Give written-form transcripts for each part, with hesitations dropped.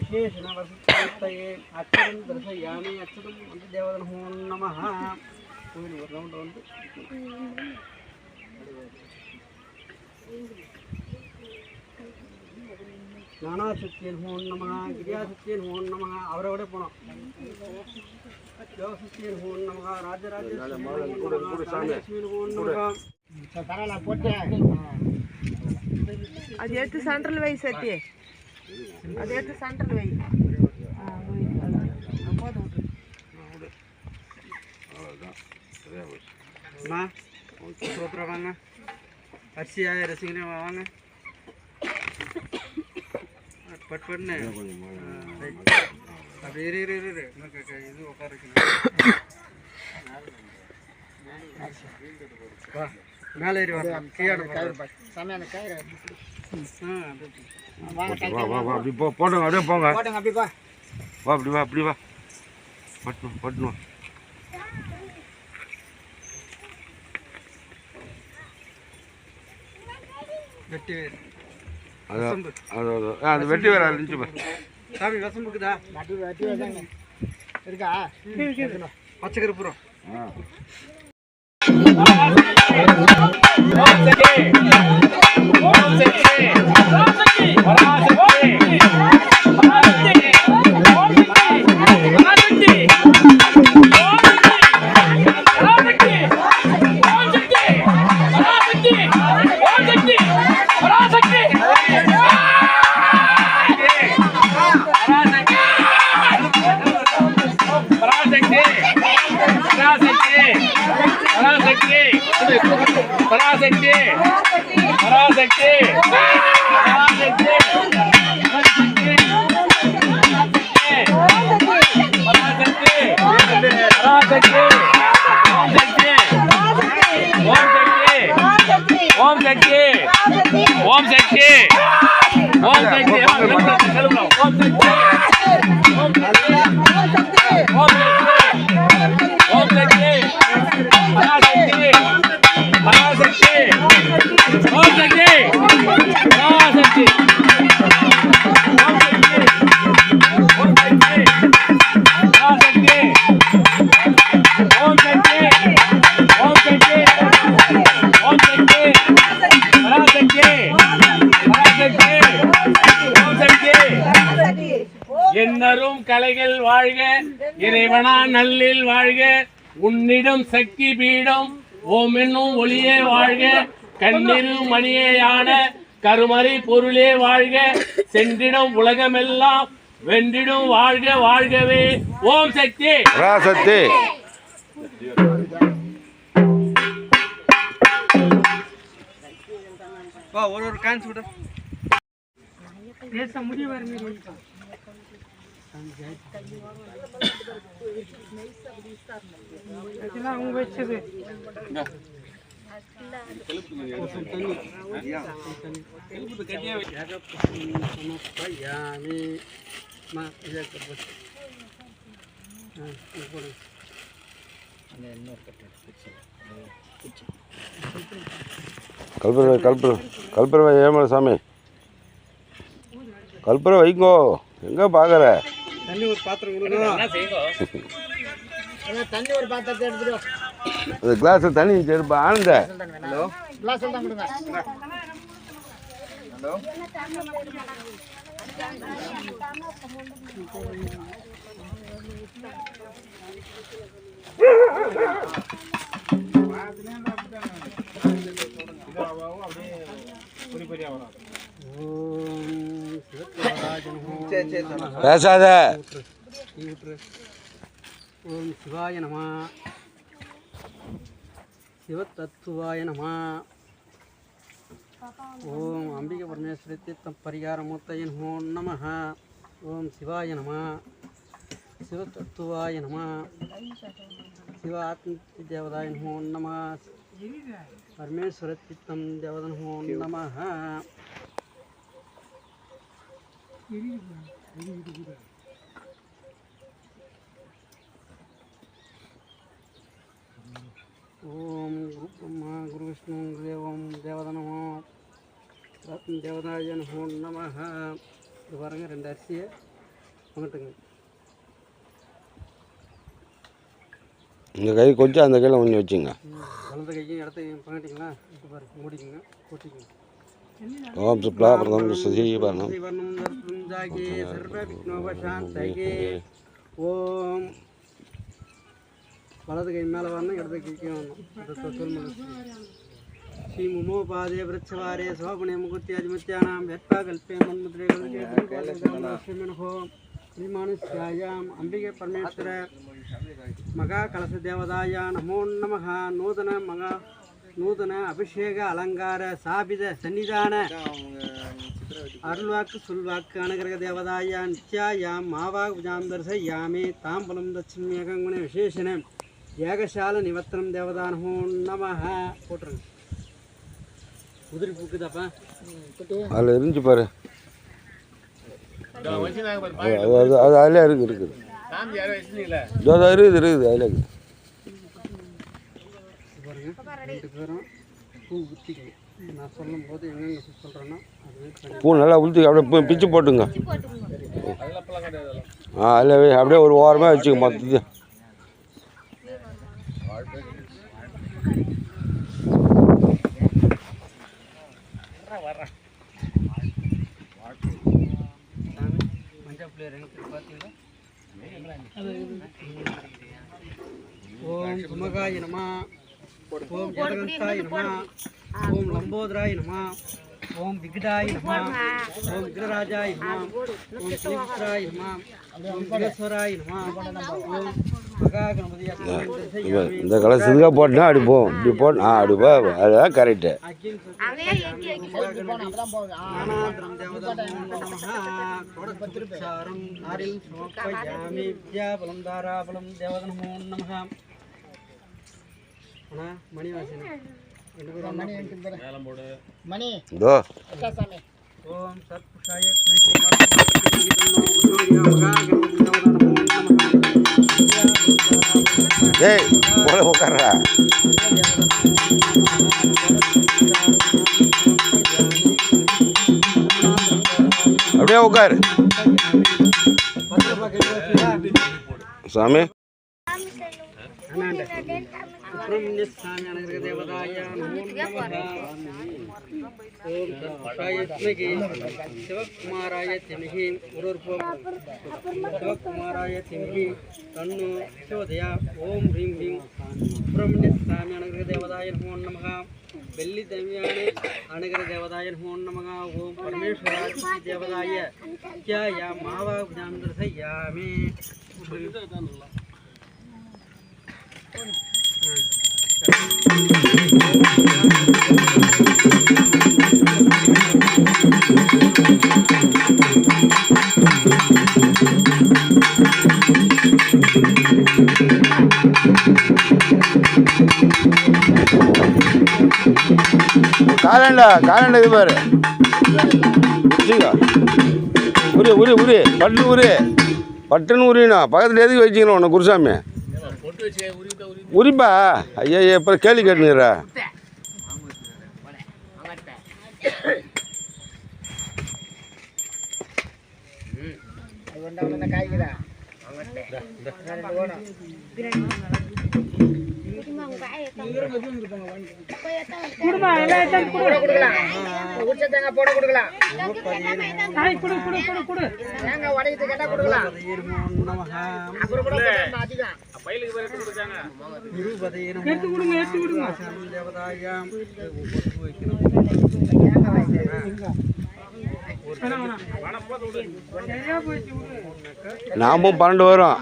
विशेषण वसुये अक्षरं दर्शयामि अक्षरं देवता नमो नमः ज्ञानाशक्तिये नमो नमः गिरियाशक्तिये नमो नमः अवरवडे पोनोम योगशक्तिये नमो नमः राजराजेश्वरी नमो नमः सताना पोटे அது எடுத்து சென்ட்ரல் வை சத்தி அது எடுத்து சென்ட்ரல் வை அம்மா சோத்ரா வாங்க அரிசி ரசிகனே வாங்க பட் பண்ணு அப்படி இரு இது உட்கார வா மேலே ஏறி வரலாம் கீழே சமையான கயிறு அப்படி போட்டோங்க அப்படியே போங்க அப்படி வா அப்படி வா பட்டணும் வெட்டி வேறு அது வெட்டி வேற இருந்துச்சு சாமி வசம்புக்குதா வெட்டி வேறு இருக்கா பச்சை கருப்புறம் पराशक्ति पराशक्ति पराशक्ति ओम शक्ति ओम शक्ति ओम शक्ति எண்ணரும் கலைகள் வாழ்க இறைவனா நல்லில் வாழ்க உன்னிடம் சக்தி பீடம் ஓம் என்னும் ஒளியே வாழ்க கண்ணிரு மணியேயான கருமறை பொருளே வாழ்க சென்றிடும் உலகமெல்லாம் வென்றிடும் வாழ்க வாழ்கவே ஓம் சக்தி பராசக்தி வா ஒரு கான்ஸ் விடு பேச முடிய வரங்க இதெல்லாம் அவங்க வச்சது கல்புரை ஏமா சாமி கல்புரை வைங்கோ எங்க பாக்குற தண்ணி ஒரு பாத்திரம் தண்ணி ஒரு பாத்திரத்தை எடுத்துட்டு அந்த கிளாஸ் தண்ணி எடுப்பா ஆனந்த ஹலோ கிளாஸ் தான் கொடுங்க ஹலோ பேசாத ஓம் சிவாய நம சிவதத்துவாய நம ஓம் அம்பிகை பரமேஸ்வரி தீர்த்தம் பரிகாரமூர்த்தய நமோ நம ஓம் சிவாய நம சிவதத்துவாய நம சிவ ஆத்ம தேவதாய நமோ நம பரமேஸ்வர தீர்த்தம் தேவத நமோ நம ஓம் குரு பிரம்மா குரு விஷ்ணு தேவம் தேவதனமோ தேவதாய நமோ நமஹ. இது பாருங்க 2 அரிசியை வந்துட்டுங்க. இந்த கை கொஞ்சம் அந்த கையில் கொஞ்சம் வச்சுங்க. வலது கையும் இடத்த கையும் பங்கிட்டிங்களா? இது பாருங்க மூடிக்குங்க, கூட்டிக்குங்க. ஓம் சுப்லா பிரதம் சீவரணம் வர்ணம் தர்ப்பம் ஜாகே சர்வ விக்னோபசாந்தகே. ஓம் வலது கை மேலே வரணும், இடது கைக்கு வரணும். ஸ்ரீ முமோபாதே விரட்சவாரே சோபனே முகுத்தியாதிமத்தியானாம் வெப்பா கல்பே மன்முத்ரேகோ ஸ்ரீமானுஷ்யாயாம் அம்பிகை பரமேஸ்வர மகா கலச தேவதாயா நமோ நமஹ. நூதன அபிஷேக அலங்கார சாபித சன்னிதான அருள்வாக்கு சொல்வாக்கு அனுகிரக தேவதாயா நித்யாயாம் மாவாகுஜாம் தர்சயாமே தாம்பலம் தட்சிமேகங்குண விசேஷன ஏகசால நிவத்தனம் தேவதா நமோ நமஹ. போட்டுருங்க. உதிரி பூக்குதாப்பா? அதில் இருந்துச்சு பாரு. அது அதில் இருக்குது இருக்குது அதில் இருக்குது. பாருங்க 2 பேரும் பூ ஊற்றிக்கணும். நான் சொல்லும் போது எங்கெங்க சொல்கிறேன்னா அது பூ நல்லா உளுத்தி அப்படியே பிச்சு போட்டுங்க. அதில் அப்படியே ஒரு ஓரமாக வச்சுக்க மொத்தத்தையும். மஞ்சள் பிள்ளையர் எங்கே பார்த்தீங்களா? ஓம் சுமகாய நம, ஓம் ஜடகந்தாய நம, ஓம் லம்போதராய நம, ஓம் விகடாய நம, ஓம் விகடராஜாய நம, ஓம் ஸ்ரீவித்ராய நம, ஓம் விகேஸ்வராய நம, ஓம் மகா கணபதியா. இந்த கலசத்துக்காக போட்டுனா அப்படி போகும். இப்படி போட்டு அப்படி போ, அதுதான் கரெக்டு. ஞானாந்திரம் தேவதா நமஹ. கோடபத்திருச்சாரம் நாரிம் சமர்ப்பயாமி வித்யாபலம் தாராபலம் தேவதா நமோ நமஹ. அண்ணா மணி வாசனை 2 பேரும் மணி இதோ ஓம் சத்புஷாய ஏய் போல உட்கார்றா. அப்படியே உட்காரு சாமி. சுப்பிரமணிய சாமி அனுகிரக தேவதாய நமோ நமஹ. ஓம் சத்புஷாய சிவகுமாராய திமஹி சிவகுமாராய திமஹி தன்னு யசோதயா. ஓம் ஹ்ரீம் ஹ்ரீம் சுப்பிரமணிய சாமி அனுகிரக தேவதாய நமோ நமஹ. வெள்ளி தேவியானே அனுகிரக தேவதாய நமோ நமஹ. ஓம் பரமேஸ்வராய தேவதாய நித்யாய மாவாகுஜாம் தர்சயாமி. காலண்டா இது பாரு. உரி உரி உரி பட்டு உரி பட்டுன்னு உரியணும். பக்கத்தில் எதுக்கு வச்சுக்கணும் உன்னை குருசாமி? உரிப்பா. ஐயா எப்போ கேள்வி கேட்டுனுறா? நாமும் 12 வரும்,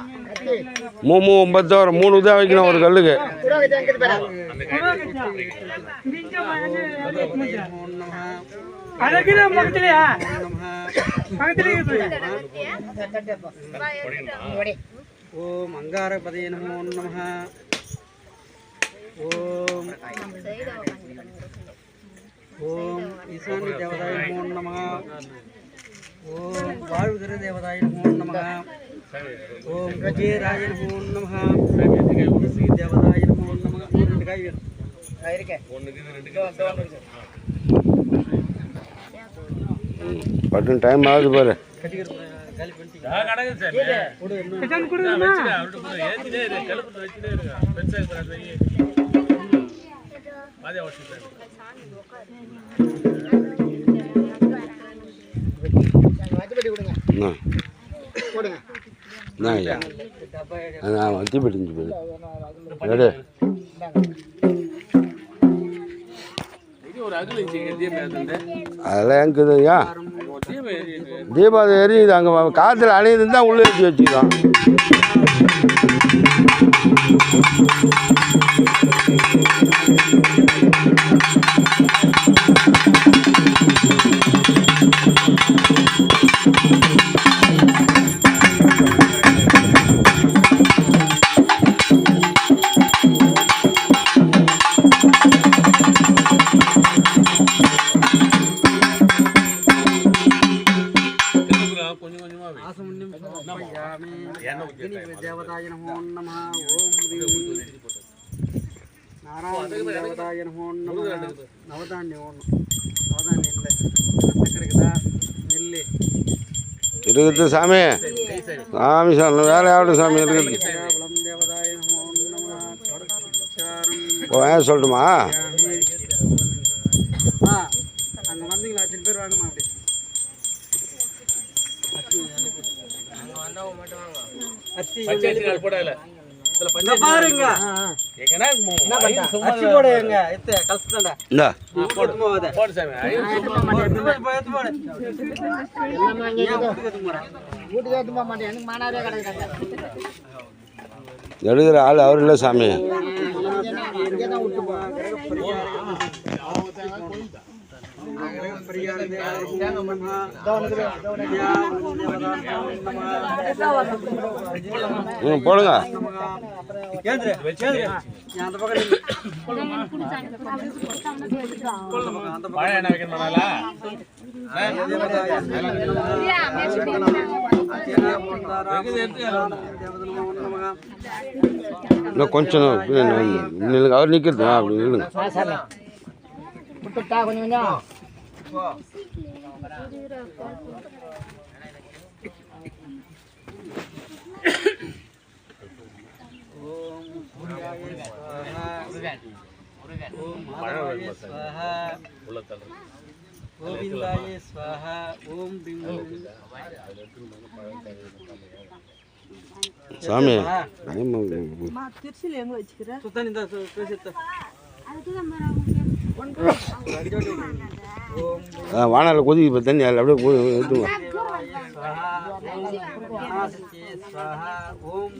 9 வரும். 3 தான் வைக்கணும் ஒரு கல்லுக்கு. ஓம் அங்காரபதே நமோ நமஹ. ஓம் ஓம் ஈசான்ய தேவதாய நமோ நமஹ. ஓம் வாழ்வுகிற தேவதாய நமோ நமஹ. ஓம் குபேராய நமோ நமஹ. தேவதாய நமோ நமஹ. பட்டன் டைம் ஆகுது பாரு. வத்தி பட்டிஞ்சு போய் அதெல்லாம் எங்குதுயா தீபாவளி எரியுது அங்கே காற்றுல அணையுதுன்னு தான் உள்ளே ஏற்றி வச்சுக்கலாம். தேவதாய நமோ நம ஓம் நாராயண தேவதாய நமோ நம நவதானியம் ஓடணும். நவதானியம் இல்லை சக்கரைக்குதா நெல் இருக்குது சாமி. சாமி சாமி வேலை ஆகட்டும் சாமி இருக்குது. தேவதாய நமோ நம சொல்லட்டுமா? அங்கே வந்தீங்களா? 10 பேர் வாங்கம்மா. அப்படி பாருங்க எடுக்கிற ஆள் அவர் இல்லை சாமி. போடுங்க. இன்னும் கொஞ்சம் அவர் நிற்கிறது அப்படி இல்லைங்க. கோவிந்தாய ஸ்வாஹா ஓம் சாமி திருச்சியில் எங்கே வச்சுக்கிறேன் சுத்தம் இந்த வானால கொதிக்கு இப்போ தண்ணி அதில் அப்படியே ஊற்றுங்க. ஓம்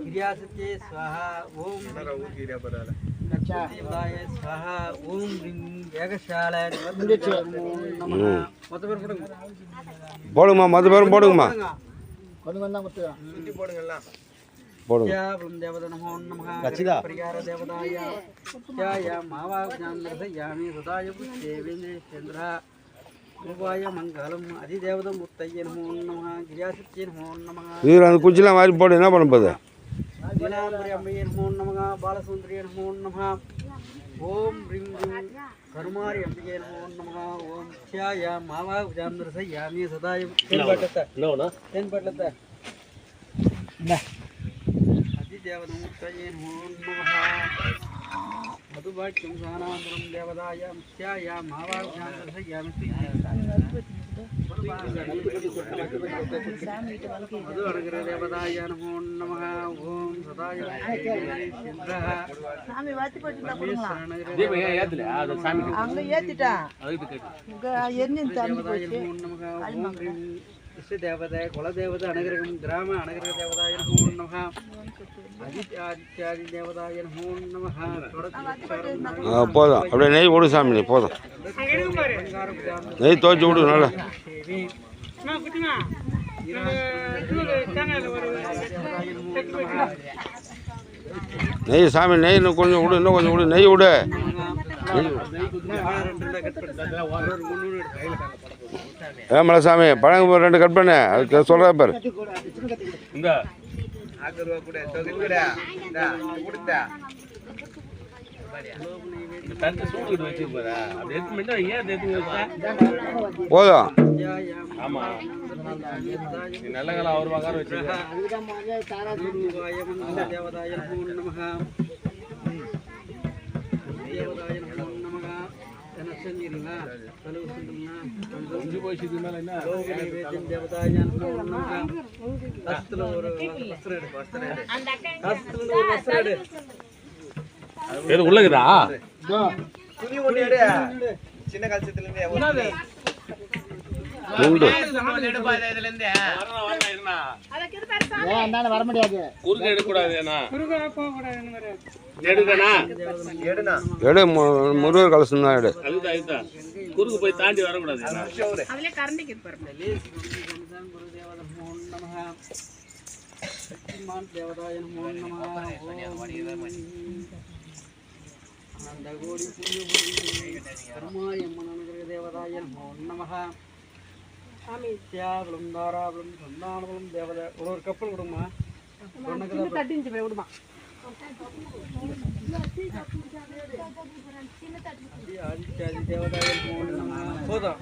கிரியாசத்தே ஸ்வாஹா ஓம் ஸ்வாஹா ஓம் ஏகசால போடுங்கம்மா. மொத்த பேரும் போடுங்கம்மா. போடுங்க. தேவத நமோ நம பரிகார தேவதாய மாவாமி ஹதாய தேவேந்திர ரூபாய மங்களம் அதிதேவத முத்தைய நமோ நம கிரியாசத்திய நமோ நம. நீர் அந்த குச்சிலாம் வாரி போடு. என்ன பண்ண போகுது? நீலாம்பரி அம்பைய நமோ நம பாலசுந்தரிய நமோ நம ஓம் ரிம் ரிம் கருமாரி அம்பிகை நமோ நம ஓம் சியாய மாவாமி யாமி சதாயம் தென்பட்டத்தை அதிதேவதமுத்தையே நமோ நம மதுபாக்கியம் சானாந்தரம் தேவதாய முக்தியாய மாவாமி யாமி மது அனுகிர தேவதாய நமோ நம ஓம் சதாய அங்கே ஏற்றிட்டான் தேவதை குலதேவதை அனுகிரகம் கிராம அனுகிரக தேவதாய நமோ நம ஆதித்யாதி தேவதாய நமோ நம. போதும். அப்படியே நெய் விடு சாமி. நீ போதும். நெய் துவைச்சி விடு நல்லா. நெய் சாமி நெய் இன்னும் கொஞ்சம் விடு. இன்னும் கொஞ்சம் விடு. நெய் விடு. ஏமலை சாமி பழங்க 2 கட் பண்ணு. அதுக்கு சொல்கிறா பாரு. தட்டு சூடு வச்சு போறா அப்படி எடுத்து மட்டும் ஏன் எடுத்து வச்சா போதும். ஆமா நீ நல்ல காலம் அவர் வாங்கார வச்சிருக்க குருவாய மந்திர தேவதாய நமோ நமஹ தேவதாய நமோ நமஹ என்ன செஞ்சீங்களா தலவு செஞ்சீங்களா கொஞ்சம் போய் இது மேல என்ன வேதம் தேவதாய நமோ நமஹ கஸ்துல ஒரு வஸ்திரம் எடு கஸ்துல ஒரு வஸ்திரம் எடு ஏது உள்ளக்குதா துணி ஒண்ணு எடு சின்ன கலசத்துல இருந்து உண்டு. வர முடியாது. குறுக்கு எடுக்க கூடாது எடுக்கணா எடுனா எடு முருகர் கலசம் தான் எடு. அதுதான் அதுதான் குறுக்கு போய் தாண்டி வரக்கூடாது அதுல கரண்டிக்கு பாருங்க குருதேவத நமோ நமஹ சக்திமான் தேவதாய நமோ நமஹ அனந்தகோடி புண்ணிய கர்மாய மனோகர தேவதாய நமோ நமஹ சாமித்யாபலம் தாராபலம் சந்தானபலம் தேவத ஒரு கப்பல் கொடுமா தட்டிஞ்சு போய் விடுமா ஆதித்யாதி தேவதாய நமோ நமஹ போதும்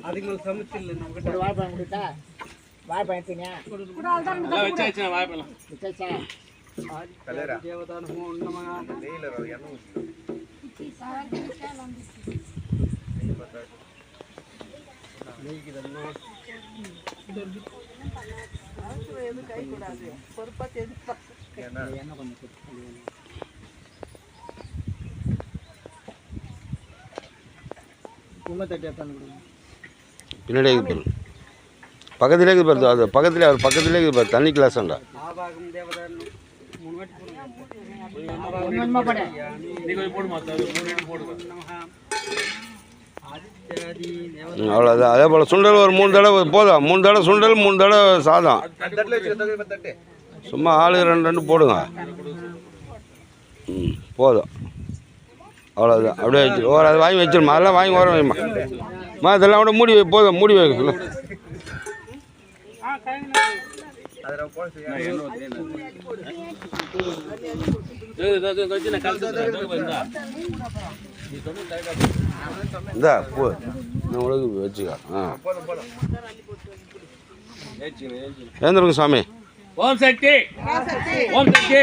அதுக்கு சமைச்சில்லை நம்ம கிட்ட வாய்ப்பழம் கொடுத்தா வாய்ப்பழம் எடுத்தீங்க எல்லாம் வச்சாச்சு வாய்ப்பெல்லாம் ஆதித்யாதி தேவதா நமோ நமஹ பின்னாடி இருக்குது பாரு. பக்கத்திலே இருக்குது பாரு. அது பக்கத்திலே அவர் பக்கத்திலே இருக்குது பாரு. தண்ணி கிளாஸ்ண்டா. ஆபாகம் தேவதா 3 வாட்டி போடுங்க நீ கொஞ்சம் போடுமா சார் 3 இடம் போடுங்க ஆதித்யாதி அவ்வளோதான். அதே போல் சுண்டல் ஒரு 3 தடவை போதும். 3 தடவை சுண்டல் 3 தடவை சாதம். சும்மா ஆளு 2 போடுங்க. போதும். அவ்வளோதான். அப்படியே வச்சு ஓர அதை வாங்கி வச்சிருமா. அதெல்லாம் வாங்கி ஓரம் வைமா. இதெல்லாம் கூட மூடி வை. போதும் மூடி வை. இந்தா போ நான் உலக வச்சுக்க. ஏந்திரங்க சாமி. ஓம் சக்தி ஓம் சக்தி ஓம் சக்தி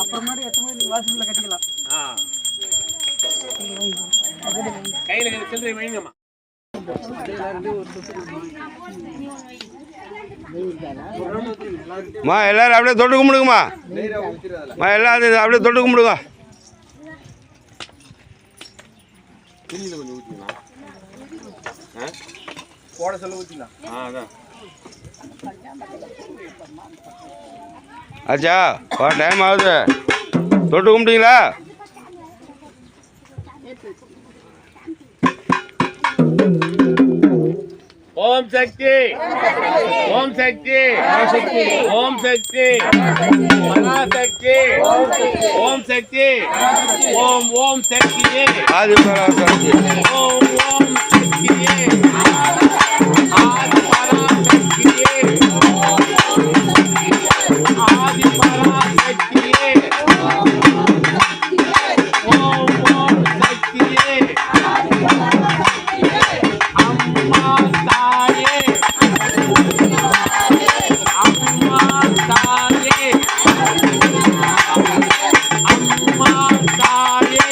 அப்புறமாடி எத்தனை நீங்க வாசல்ல கட்டிக்கலாம். கையில சில்லறை வைங்கம்மா. எல்லாரும் அப்படியே தொட்டு கும்பிடுங்கம்மா. எல்லாரும் அப்படியே தொட்டு கும்பிடுங்க. போட சொல்ல ஊத்திடலாம். அதான் ஆச்சா டைம் ஆகுது. தொட்டு கும்பிட்டீங்களா? ஓம் சக்தி ஓம் சக்தி ஓம் சக்தி பராசக்தி ஓம் சக்தி ஓம் ஓம் சக்தியே ஆதி பராசக்தி ஓம் ஓம் சக்தியே ஆதி பராசக்தியே ஆதி பராசக்தியே ஓம் ஓம் சக்தியே அம்மா தாயே அம்மா தாயே அம்மா தாயே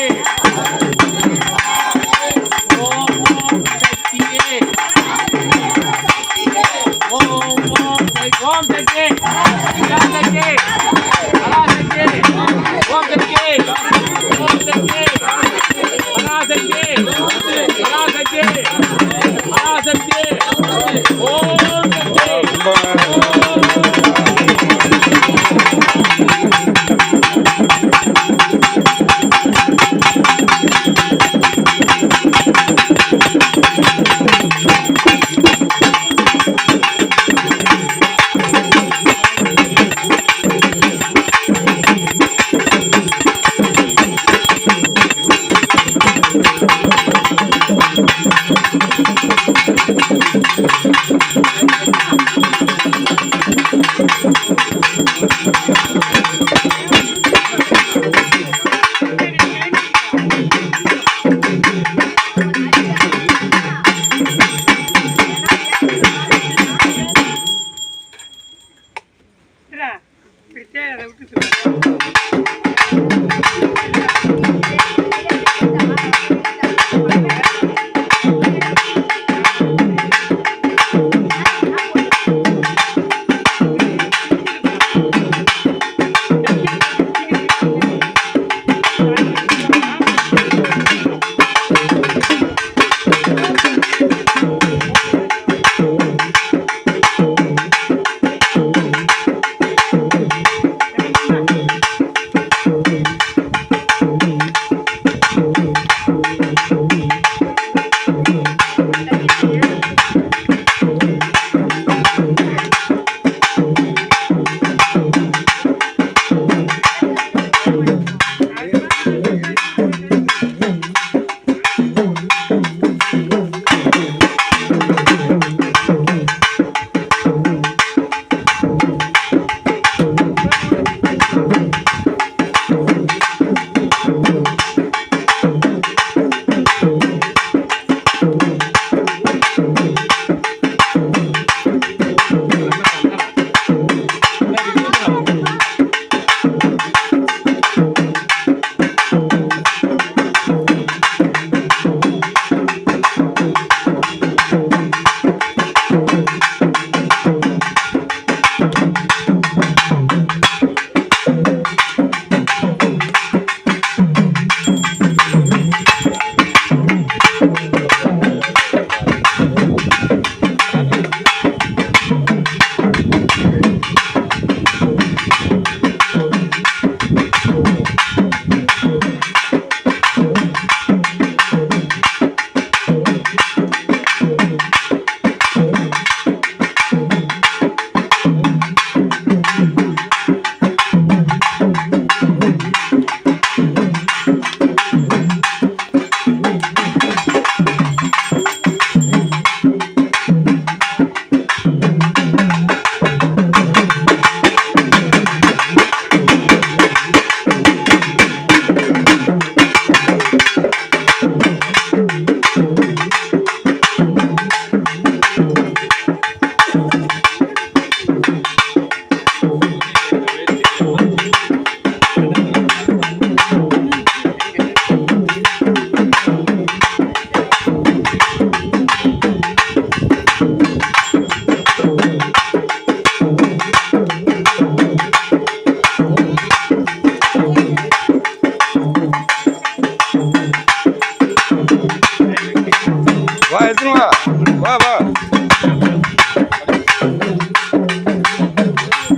எடுத்துன்னு வா வா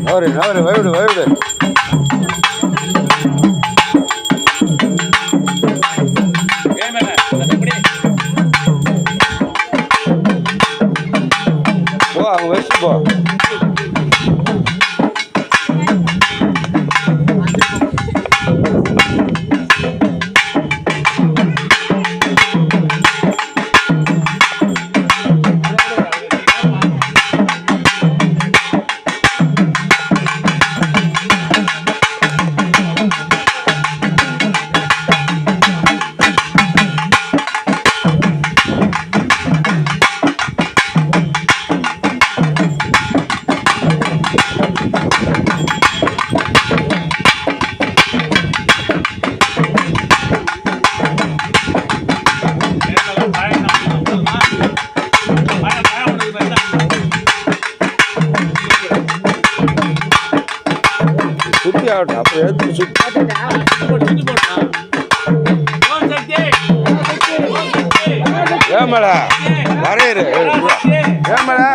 நவரு வயவிடு போ அவங்க வச்சு போ சுத்தி ஆகட்டும் அப்புறம் எடுத்து சுத்தி ஏமடா வரையிரு ஏமடா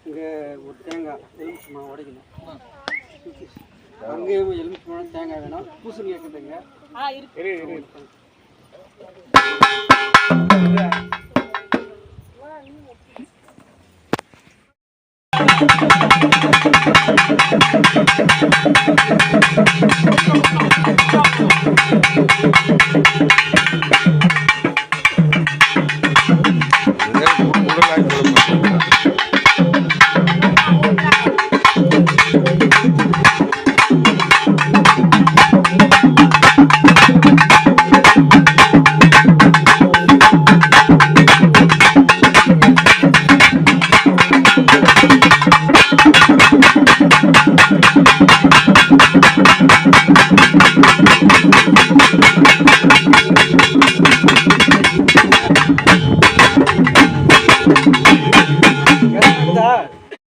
இங்கே ஒரு தேங்காய் எலுமிச்சை உடைக்கணும். அங்கேயும் எலுமிச்சை தேங்காய் வேணும். பூசணி இருக்குதுங்க.